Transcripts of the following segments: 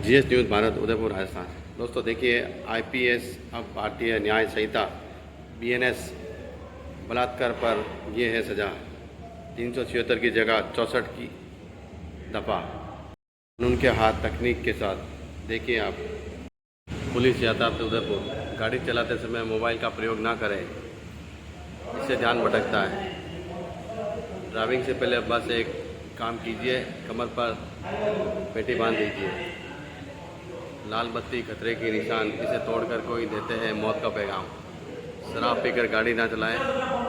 GS news Bharat Udaipur Rajasthan. दोस्तों देखिए, IPS अब भारतीय न्याय संहिता बीएनएस बलात्कार पर ये है सज़ा 376 की जगह 64 की दफ़ा। कानून के हाथ तकनीक के साथ। देखिए आप, पुलिस यातायात उदयपुर, गाड़ी चलाते समय मोबाइल का प्रयोग ना करें, इससे ध्यान भटकता है। ड्राइविंग से पहले बस एक काम कीजिए, कमर पर पेटी बांध दीजिए। लाल बत्ती खतरे के निशान, इसे तोड़कर कोई देते हैं मौत का पैगाम। शराब पीकर गाड़ी ना चलाएं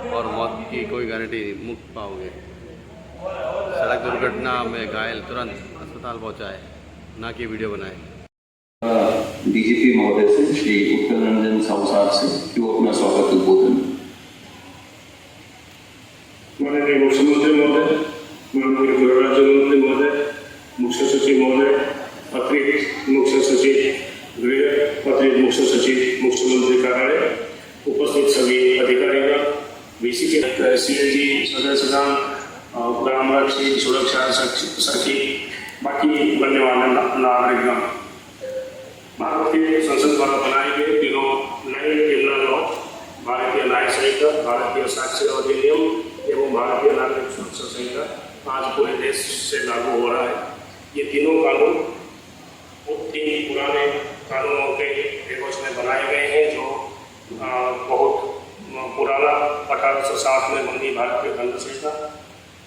और मौत की कोई गारंटी मुक्त पाओगे। सड़क दुर्घटना में घायल तुरंत अस्पताल पहुंचाएं, ना कि वीडियो बनाएं। डीजीपी महोदय से, श्री उत्तर रंजन साहू साहब से जो अपना स्वागत उद्बोधन। माननीय मुख्यमंत्री महोदय, माननीय गृह राज्य मंत्री महोदय, मुख्य सचिव महोदय, अतिरिक्त मुख्य सचिव गृह, अतिरिक्त मुख्य सचिव मुख्यमंत्री कार्यालय, उपस्थित सभी अधिकारीगण, बीसी के सीएजी सदस्यगण, ग्राम रक्षक, सुरक्षा सखी, बाकी गण्यमान्य नागरिकगण। भारतीय संसद द्वारा बनाए गए तीनों नए क्रिमिनल लॉ, भारतीय न्याय संहिता, भारतीय साक्ष्य अधिनियम एवं भारतीय नागरिक सुरक्षा संहिता आज पूरे देश से लागू हो रहा है। ये तीनों कानून तीन पुराने कानूनों के एवज में बनाए गए हैं, जो बहुत पुराना 1860 में बनी भारतीय दंड संहिता,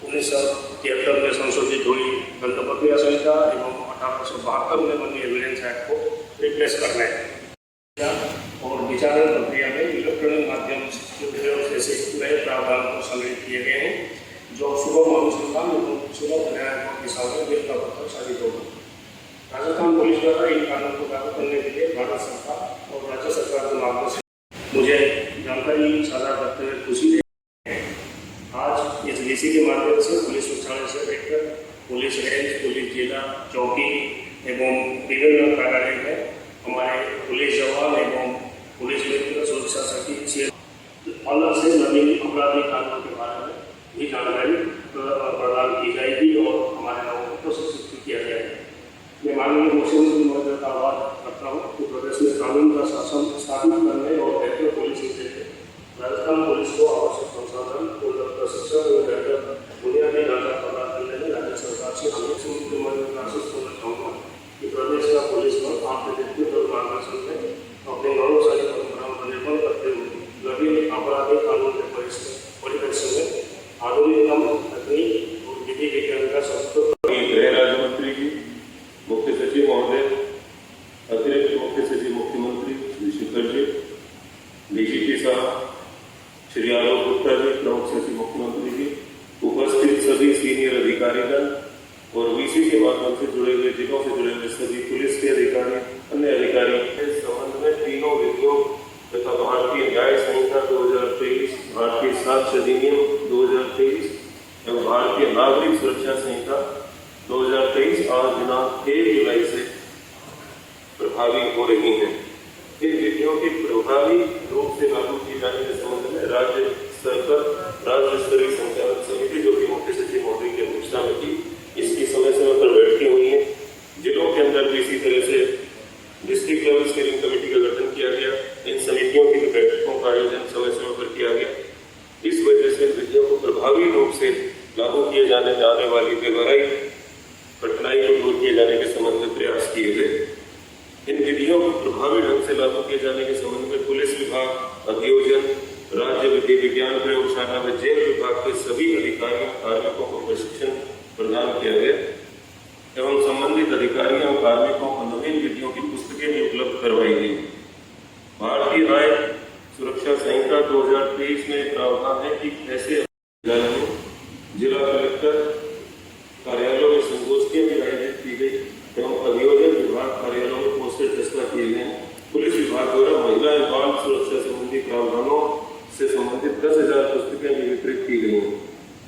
1973 में संशोधित हुई दंड प्रक्रिया संहिता एवं 1872 में बनी एविडेंस एक्ट को रिप्लेस करने और विचारण प्रक्रिया में इलेक्ट्रॉनिक माध्यम जैसे नए प्रावधान को सम्मिलित किए गए हैं, जो सुगम अनुसंधान एवं सुलभ न्याय की दिशा में बेहतर साबित होगा। राजस्थान पुलिस द्वारा इन कानून को लागू करने के लिए भारत सरकार और राज्य सरकार के मार्गदर्शन मुझे जानकारी साझा करते हुए खुशी है। आज इस डीसी के माध्यम से पुलिस मुख्यालय से लेकर पुलिस रेंज, पुलिस जिला, चौकी एवं विभिन्न कार्यालय में हमारे पुलिस जवान एवं पुलिस मित्र, सुरक्षा सखी अलग से नवीन अपराधी कानून के बारे में भी जानकारी प्रदान की जाएगी और हमारे लोगों को प्रशिक्षित किया जाएगा। मैं माननीय मुख्यमंत्री महोदय का आभार करता हूँ कि प्रदेश में कानून का शासन स्थापित करने और बेहतर पुलिसिंग के लिए राजस्थान पुलिस को आवश्यक संसाधन, प्रशिक्षण और बेहतर बुनियादी ढांचा प्रदान करने में राज्य सरकार से हम मुख्यमंत्री महोदय का आश्वस्त करना चाहूँगा कि प्रदेश का पुलिस बल आपके नेतृत्व और मार्गदर्शन में अपने गौरवशाली परंपराओं पर निर्भर करते हुए नवीन आपराधिक कानून के परिदृश्य में आधुनिकतम तकनीक और विधि विज्ञान का संस्कृत। गृह राज्य मंत्री जी, मुख्य सचिव महोदय, अतिरिक्त मुख्य सचिव मुख्यमंत्री श्री शेखर जी, डीजीपी साहब श्री आलोक गुप्ता जी, प्रमुख सचिव मुख्यमंत्री जी, उपस्थित सभी सीनियर अधिकारीगण और वीसी के माध्यम से जुड़े हुए, जिलों से जुड़े हुए सभी पुलिस के अधिकारी, अन्य अधिकारी, इस संबंध में तीनों विधियों तथा भारतीय न्याय संहिता 2023, भारतीय साक्ष्य अधिनियम 2023 एवं भारतीय नागरिक सुरक्षा संहिता 2023 आज दिनांक 1 जुलाई से प्रभावी हो रही हैं। इन विधियों के प्रभावी रूप से लागू किए जाने के संबंध में राज्य स्तर पर राज्य स्तरीय संचालन समिति, जो कि मुख्य सचिव महोदय की अध्यक्षता में थी, इसकी समय समय पर बैठकें हुई हैं। जिलों के अंदर भी इसी तरह से डिस्ट्रिक्ट लेवल स्टीयरिंग कमेटी का गठन किया गया। इन समितियों की बैठकों का आयोजन समय समय पर किया गया। इस वजह से विधियों को प्रभावी रूप से लागू किए जाने में आने वाली व्यवहारिक कठिनाई को दूर किए जाने के संबंध में प्रयास किए गए। इन विधियों को प्रभावी ढंग से लागू किए जाने के संबंध में पुलिस विभाग, अभियोजन, राज्य विधि विज्ञान प्रयोगशाला व जेल विभाग के सभी अधिकारियों कार्मिकों को प्रशिक्षण प्रदान किया गया एवं संबंधित अधिकारियों और कार्मिकों को नवीन विधियों की पुस्तकें भी उपलब्ध करवाई गई। भारतीय न्याय सुरक्षा संहिता 2023 में प्रावधान है कि ऐसे जिला कलेक्टर कार्यालयों में संगोष्ठियां भी आयोजित की गई एवं अभियोजन विभाग कार्यालयों में पोस्टर चस्पा किए गए। पुलिस विभाग द्वारा महिला एवं बाल सुरक्षा संबंधी प्रावधानों से संबंधित 10,000 पुस्तकें भी वितरित की गई हैं।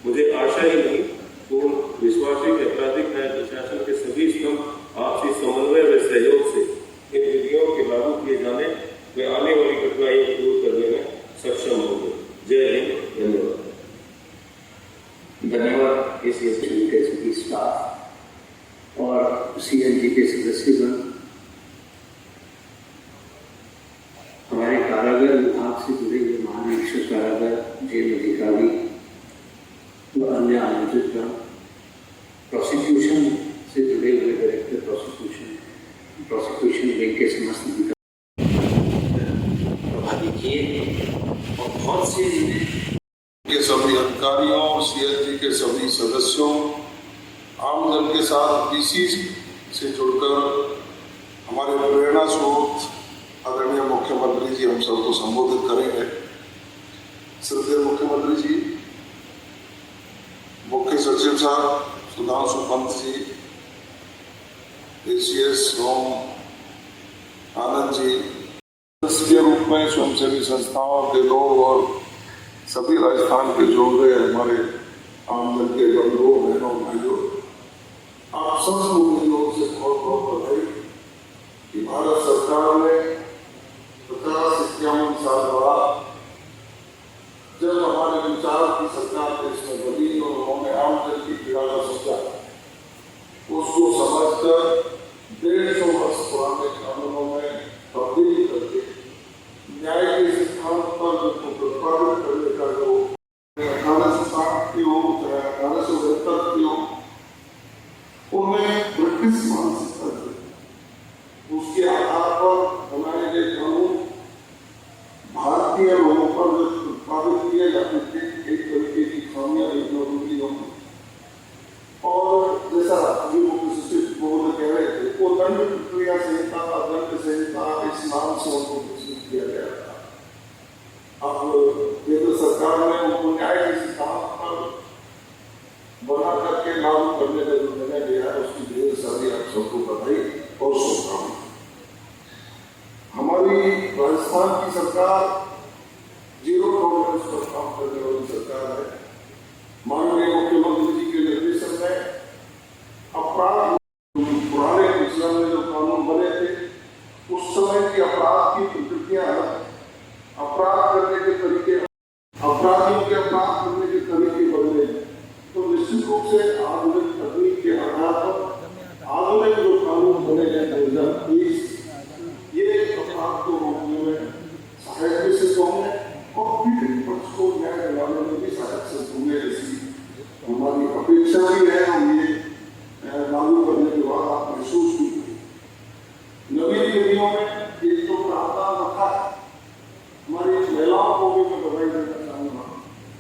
मुझे आशा ही नहीं, पूर्ण विश्वास है कि आपराधिक न्याय प्रशासन के सभी स्तंभ आपसी समन्वय व सहयोग से इन विधियों के लागू किए जाने व आने वाली कठिनाइयों को दूर करने में सक्षम होंगे। जय हिंद, धन्यवाद। धन्यवाद एसीएसटी के सभी स्टाफ और सीएनजी के सदस्यगण, जेल अधिकारी व अन्य आमंत्रित कर प्रोसिक्यूशन से जुड़े हुए डायरेक्टर प्रोसिक्यूशन विंग के समस्त प्रभावी किए और बहुत से के सभी अधिकारियों और सीएसडी के सभी सदस्यों, आमजन के साथ डीसी से जुड़कर हमारे प्रेरणा स्रोत आदरणीय मुख्यमंत्री जी हम सबको संबोधित करेंगे। श्रद्धेय मुख्यमंत्री जी, मुख्य सचिव साहब सुधांशु पंत जी, एसीएस रोम आनंद जी, के रूप में स्वयंसेवी संस्थाओं के लोग और सभी राजस्थान के जोड़ रहे हमारे आमजन के बंधुओं बहनों भाइयों, आप सब लोगों से बहुत बहुत बधाई कि भारत सरकार ने 50-51 साल बाद जब हमारे विचार की सरकार देश में बनी और उन्होंने आमजन की पीड़ा का सोचा, उसको समझकर 150 वर्ष पुराने कानूनों में तब्दीली करके न्याय के सिद्धांत पर प्रतिपादित करने का जो 1860 की हो, 1872 की हो, उनमें ब्रिटिश मानसिकता थी। उसके आधार पर बनाए गए कानून भारतीय लोगों पर प्रतिपादित किए जाते थे एक तरीके की खामियां हों। और जैसा अभी मुख्य सचिव महोदय कह रहे थे, वो दंड प्रक्रिया संहिता दंड संहिता इस नाम से उनको विकसित किया गया था। अब केंद्र सरकार ने उनको न्याय के सिद्धांत पर बना करके लागू करने का जो निर्णय लिया है, उसकी ढेर सारी आप सबको बधाई और शुभकामनाएं। हमारी राजस्थान की सरकार जीरो टॉलरेंस पर काम करने वाली सरकार है। माननीय मुख्यमंत्री जी के निर्देशन में अपराध पुराने पिछले में जो कानून बने थे, उस समय की अपराध की प्रकृतियां अलग, अपराध करने के तरीके, अपराधियों के अपराध करने के तरीके बदले। तो निश्चित रूप से आधुनिक तकनीक के आधार पर आधुनिक जो कानून बने हैं 2030, ये अपराध को रोकने में सहायक भी सिद्ध होंगे और पीड़ित पक्ष को न्याय दिलाने में भी सहायक सिद्ध होंगे। ऐसी हमारी अपेक्षा भी है और ये लागू करने के बाद आप महसूस भी करें। नवीन विधियों में एक तो प्रावधान रखा है, हमारी महिलाओं को भी मैं बधाई देना चाहूँगा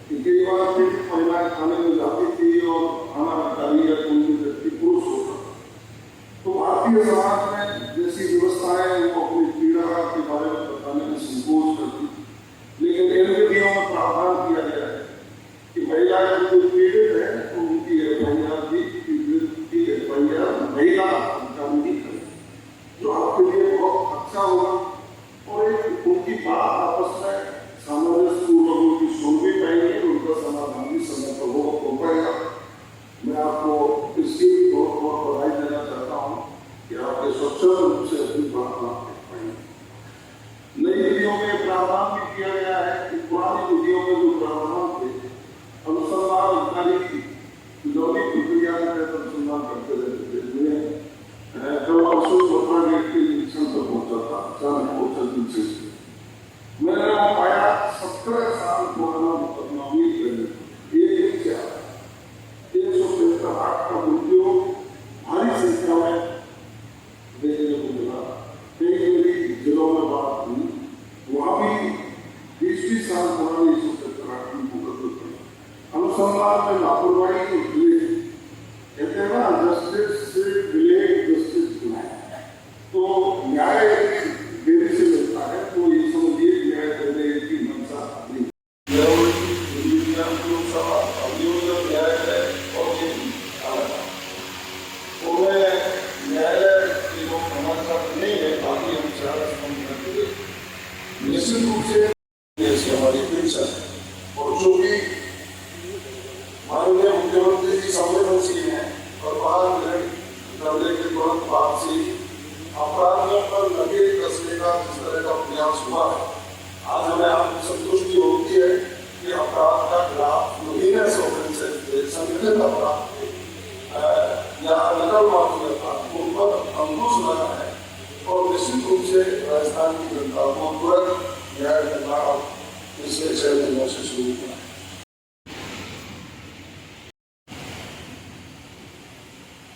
कि कई बार पीड़ित महिलाएं थाने में जाती थी और थाना अधिकारी या कोई भी व्यक्ति पुरुष होता, तो भारतीय समाज में जैसी व्यवस्थाएं वो अपनी पीड़ा के बारे में बताने में संकोच करती, लेकिन इन विधियों में प्रावधान किया गया है कि महिला जो पीड़ित है तो उनकी एफआईआर भी महिला अधिकारी ही करे, जो आपके लिए बहुत अच्छा होगा और एक उनकी बात आपस में सामंजस्य पूर्वक उनकी सुन भी पाएंगे, उनका समाधान भी समय पर हो पाएगा। मैं आपको इसकी बहुत बहुत बधाई देना चाहता हूँ कि आपने स्वच्छंद रूप से अपनी बात आप कह पाएंगे। नई विधियों में प्रावधान भी किया गया है कि पुरानी विधियों में जो प्रावधान थे, अनुसंधान अधिकारी की लंबी प्रक्रिया में अनुसंधान करते रहते थे, जब अशोक मथुरा गेट के निरीक्षण पर पहुंचा था, अचानक पहुंचा दिन से मैंने वहां पाया 17 साल पुराना मुकदमा भी 168 का मृत्यु भारी संख्या में देखने को मिला। कई मेरी जिलों में बात हुई, वहां भी 20 साल पुरानी 168 मुकदमे अनुसंधान में लापरवाही को कहते हैं ना, जस्टिस से डिले जस्टिस डिनाई। तो न्याय देरी से मिलता है, तो ये समझिए न्याय करने की मंशा नहीं। निश्चित रूप से हमारी अपेक्षा है और जो भी माननीय मुख्यमंत्री जी संवेदनशील हैं और बाहर करने के तुरंत बाद से अपराधियों पर लगे कसने का जिस तरह का प्रयास हुआ है, आज हमें आपको संतुष्टि होती है कि अपराध का खिलाफ संगठित अपराध या नकल माफी अपराध उन पर अंकुश लगा है और निश्चित रूप से राजस्थान की जनता को तुरंत न्याय दिलाना इससे शायद दुआ से शुरू हुआ।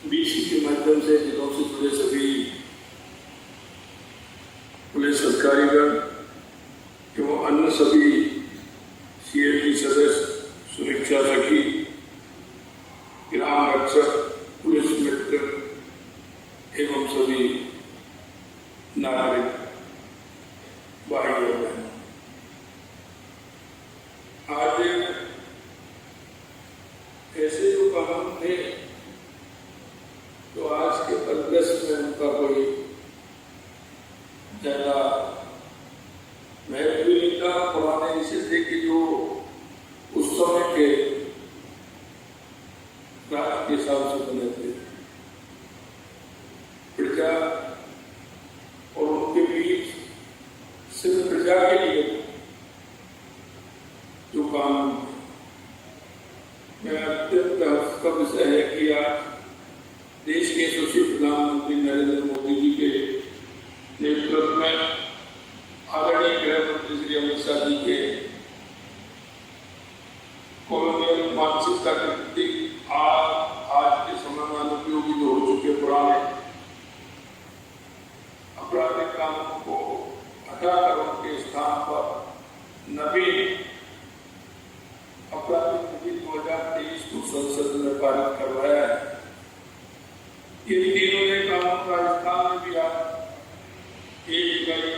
बीसी के माध्यम से जिलों से जुड़े सभी पुलिस अधिकारीगण एवं अन्य सभी सीएपी सदस्य, सुरक्षा सखी, ग्राम रक्षक, पुलिस मित्र एवं सभी नागरिक भाई और बहनों, आज ऐसे जो कानून थे तो आज के परिदृश्य में उनका कोई ज्यादा महत्व नहीं था। पुराने इसे थे कि जो उस समय के राज के हिसाब से बने थे, प्रजा और उनके बीच सिर्फ प्रजा के लिए जो कानून, मैं अत्यंत हर्ष का विषय है कि आज देश के यशस्वी प्रधानमंत्री नरेंद्र मोदी जी के नेतृत्व में आदरणीय गृह मंत्री श्री अमित शाह जी के कॉलोनियल मानसिकता के प्रति आज के समय में अनुपयोगी जो हो चुके पुराने आपराधिक कानूनों को हटाकर उनके स्थान पर नवीन आपराधिक नीति 2023 को संसद में पारित करवाया है। ये तीनों ने कानून राजस्थान में भी आज 1 जुलाई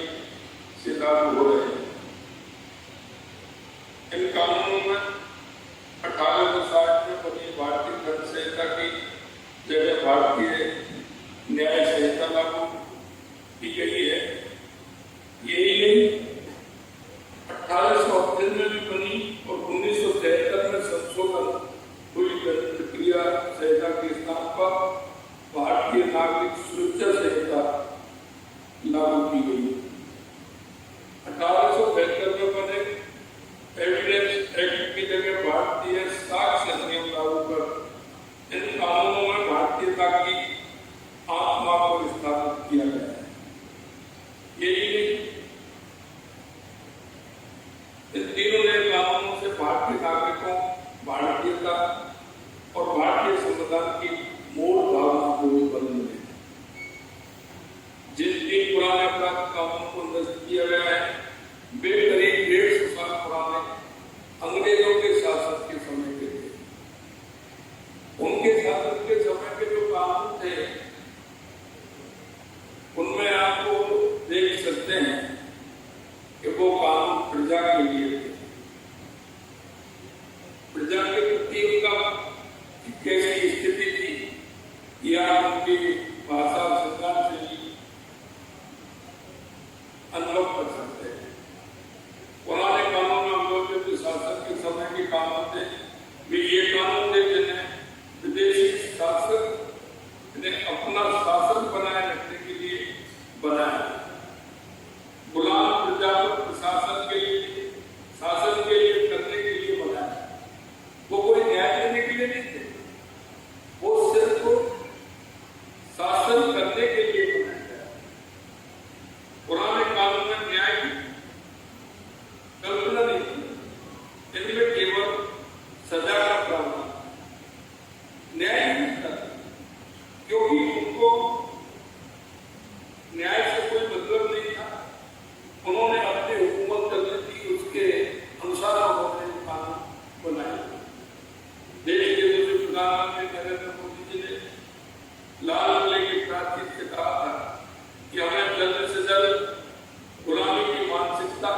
से लागू हो रहे हैं। इन कानूनों में 1860 में बनी भारतीय दंड संहिता की जगह भारतीय न्याय संहिता लागू की गई है। यही नहीं, 1898 में भी बनी और 1973 में संशोधन हुई दंड प्रक्रिया संहिता के स्थान पर भारतीय नागरिक सुरक्षा संहिता लागू की गई। 1873 में बने एविडेंस एक्ट की जगह भारतीय साक्ष्य अधिनियम लागू कर इन कानूनों में भारतीयता की आत्मा को स्थापित किया गया है। यही नहीं, इन तीनों नए कानूनों से भारतीय नागरिकों, भारतीयता और भारतीय संविधान की मूल भावना को भी बदल मिले। जिन 3 पुराने अपराध कानूनों को नष्ट किया गया है वे करीब 150 साल पुराने अंग्रेजों के शासन के समय के थे। उनके शासन के समय के जो कानून थे उनमें आपको देख सकते हैं कि वो कानून प्रजा के लिए थे। प्रजा के प्रति उनका कैसी स्थिति थी या उनकी भाषा संज्ञान से ही अनुभव कर सकते हैं। पुराने कानून अंग्रेजों के शासन के समय के कानून थे, वे ये कानून थे जिन्हें विदेशी शासक ने अपना शासन बनाए रखने के लिए बनाया। गुलाम प्रजा को प्रशासन के लिए, शासन के लिए करने के लिए बनाया। वो कोई न्याय देने के लिए नहीं थे, वो सिर्फ शासन करने के लिए बनाया गया। पुराने कानून में न्याय की कल्पना नहीं थी, इनमें केवल सजा का प्रावधान, न्याय नहीं था, क्योंकि उनको न्याय से कोई मतलब नहीं था। उन्होंने अपनी हुकूमत करनी थी, उसके अनुसार उन्होंने कानून बनाए। देश के दूसरे प्रधानमंत्री नरेंद्र मोदी जी ने लाल किले की प्राचीर से कहा था कि हमें जल्द से जल्द गुलामी की मानसिकता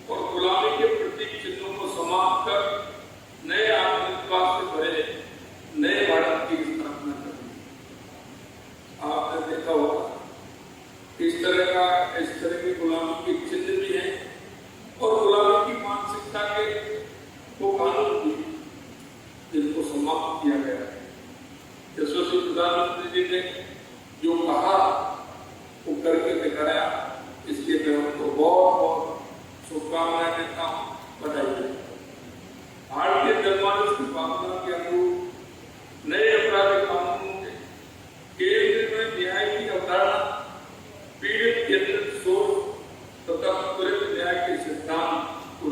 और गुलामी के प्रतीक चिन्हों को समाप्त कर नए आत्मविश्वास से भरे नए भारत की स्थापना करनी। आपने देखा होगा इस तरह की गुलामी के चिन्ह भी हैं और गुलामी की मानसिकता के वो कानून भी जिनको समाप्त किया गया है। यशस्वी प्रधानमंत्री जी ने जो कहा वो करके दिखाया, इसलिए मैं उनको बहुत बहुत शुभकामनाएं देता हूँ, बधाई देता हूँ। भारतीय जनमानस की भावना के अनुरूप नए आपराधिक कानूनों के केंद्र में न्याय की अवधारणा, पीड़ित केंद्रित सोच तथा त्वरित न्याय के सिद्धांत को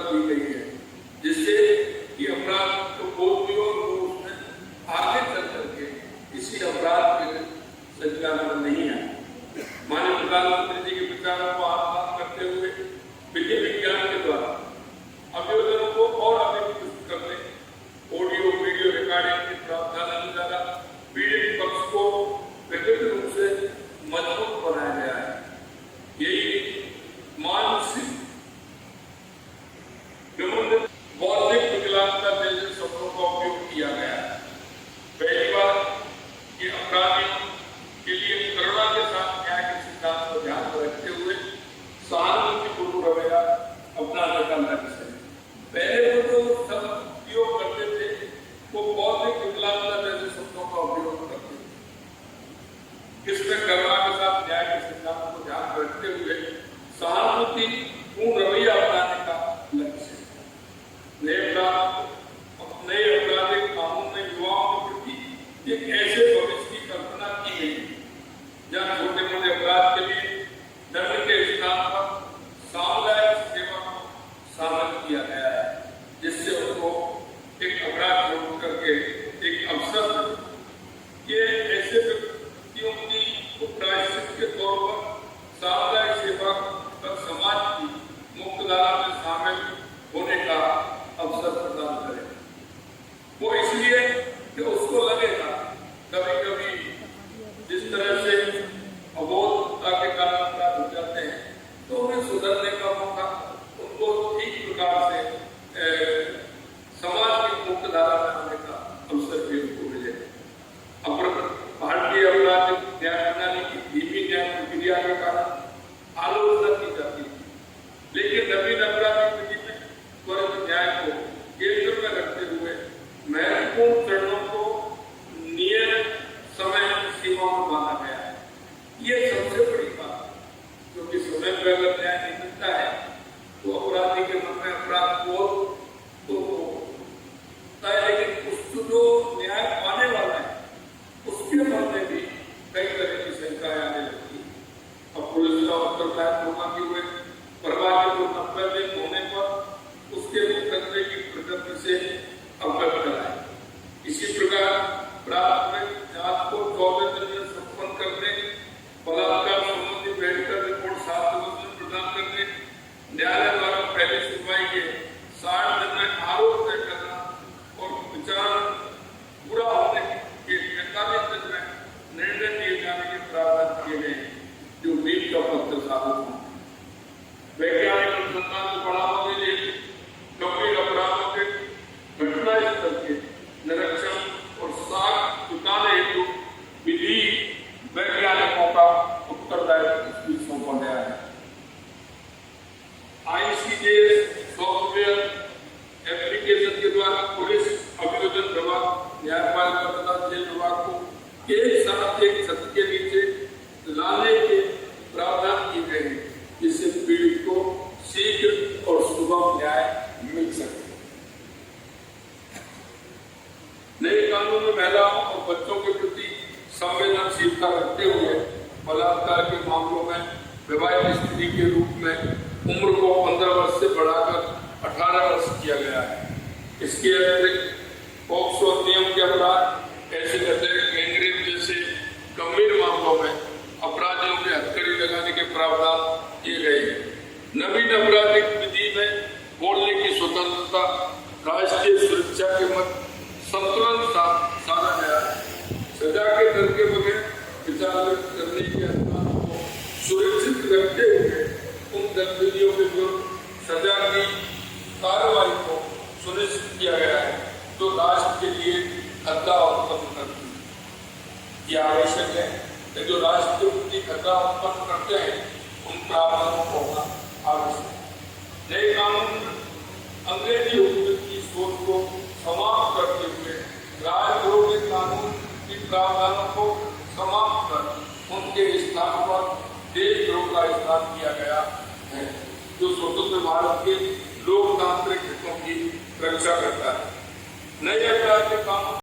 दी गई है, जिससे कि अपराध को बोध भी और वो उसमें आगे चल करके किसी अपराध के संज्ञान में नहीं आए। माननीय प्रधानमंत्री जी के विचारों को आत्मा करते हुए विधि विज्ञान के द्वारा अभियोजनों को और अधिक विस्तृत करने, ऑडियो वीडियो रिकॉर्डिंग के प्रावधान द्वारा पीड़ित पक्ष को विभिन्न रूप से मजबूत बनाया गया है। यही मानसिक बौद्धिक विकलांगता जैसे शब्दों का उपयोग किया गया है। पहली बार ये अपराधियों के लिए करुणा के साथ न्याय के सिद्धांत को ध्यान में रखते हुए सहानुभूतिपूर्ण रवैया अपनाने का लक्ष्य है। पहले तो जो शब्द उपयोग करते थे वो बौद्धिक विकलांगता जैसे शब्दों का उपयोग करते थे। इसमें करुणा के साथ न्याय के सिद्धांत को ध्यान में रखते हुए सहानुभूतिपूर्ण रवैया अपनाने का लक्ष्य है। नए आपराधिक कानून में युवाओं के प्रति एक ऐसे भविष्य की कल्पना की गई है जहाँ छोटे मोटे अपराध के लिए दंड के स्थान पर सामुदायिक सेवा को शामिल किया गया है, जिससे उनको एक अपराध रोक करके एक अवसर ये ऐसे व्यक्तियों की प्रायश्चित के तौर पर सामुदायिक सेवा कर समाज की मुख्यधारा में शामिल होने का अवसर प्रदान करें। वो इसलिए कि उसको लगेगा कभी कभी जिस तरह से अबोधता के कारण अपराध हो जाते हैं तो उन्हें सुधरने का मौका उनको ठीक प्रकार से समाज की मुख्य धारा में आने का अवसर भी उनको मिले। भारतीय अपराधिक न्याय प्रणाली की धीमी न्याय प्रक्रिया के कारण आलोचना की जाती है, लेकिन नवीन अपराधिक विधि में त्वरित न्याय को केंद्र में रखते हुए महत्वपूर्ण चरणों को नियत समय सीमा में बांधा गया है। ये सबसे बड़ी बात है, क्योंकि समय पर अगर न्याय नहीं मिलता है तो अपराधी के मन में अपराध बोध तो होता है, लेकिन उसको जो न्याय पाने वाला है उसके मन में भी कई तरह की शंकाएं आने लगती है। अब पुलिस का उत्तरदायित्व होगा कि वे प्रभावी को 90 दिन होने पर उसके मुकदमे की प्रगति से अवगत कराए। इसी प्रकार प्राथमिक जांच को 14 दिन में संपन्न करने, बलात्कार संबंधी मेडिकल रिपोर्ट 7 दिनों में प्रदान करने, न्यायालय द्वारा पहली सुनवाई के 60 दिन में आरोप तय करना और विचार पूरा होने के 45 दिन में निर्णय दिए जाने के प्रावधान किए गए, जो मीट का पत्र साबित हो। वैज्ञानिक अनुसंधान को बढ़ावा देने, गंभीर अपराधों के घटना स्थल के निरीक्षण और साख जुटाने हेतु विधि वैज्ञानिकों का उत्तरदायित्व सौंपा गया है। ICJS सॉफ्टवेयर एप्लीकेशन के द्वारा पुलिस, अभियोजन विभाग, न्यायपालिका तथा जेल विभाग को एक साथ एक छत के नीचे लाने के प्रावधान किए गए हैं, जिससे पीड़ित को शीघ्र और सुगम न्याय मिल सके। नए कानून में महिलाओं और बच्चों के प्रति संवेदनशीलता रखते हुए बलात्कार के मामलों में विवाहित स्त्री के रूप में उम्र को 15 वर्ष से बढ़ाकर 18 वर्ष किया गया है। इसके अतिरिक्त पॉक्सो अधिनियम के अपराध, ऐसे गैंगरेप जैसे गंभीर मामलों में अपराधियों के हथकड़ी लगाने के प्रावधान किए गए हैं। नवीन आपराधिक विधि में बोलने की स्वतंत्रता, राष्ट्रीय सुरक्षा के मध्य संतुलन साधा गया है। सजा के डर के बगैर विचार व्यक्त करने के अधिकार को सुरक्षित रखते हुए उन गतिविधियों के विरुद्ध सजा की कार्रवाई को सुनिश्चित किया गया है जो राष्ट्र के लिए खतरा उत्पन्न करती है। यह आवश्यक है कि जो राष्ट्र के प्रति खतरा उत्पन्न करते हैं उन प्रावधानों को होना आवश्यक है। नए कानून अंग्रेजी हुकूमत की सोच को समाप्त करते हुए राजद्रोह के कानून की प्रावधानों को समाप्त कर उनके स्थान पर देशद्रोह का स्थान किया गया है, जो स्वतंत्र भारत के लोकतांत्रिक हितों की रक्षा करता है। नए अपराध के कानून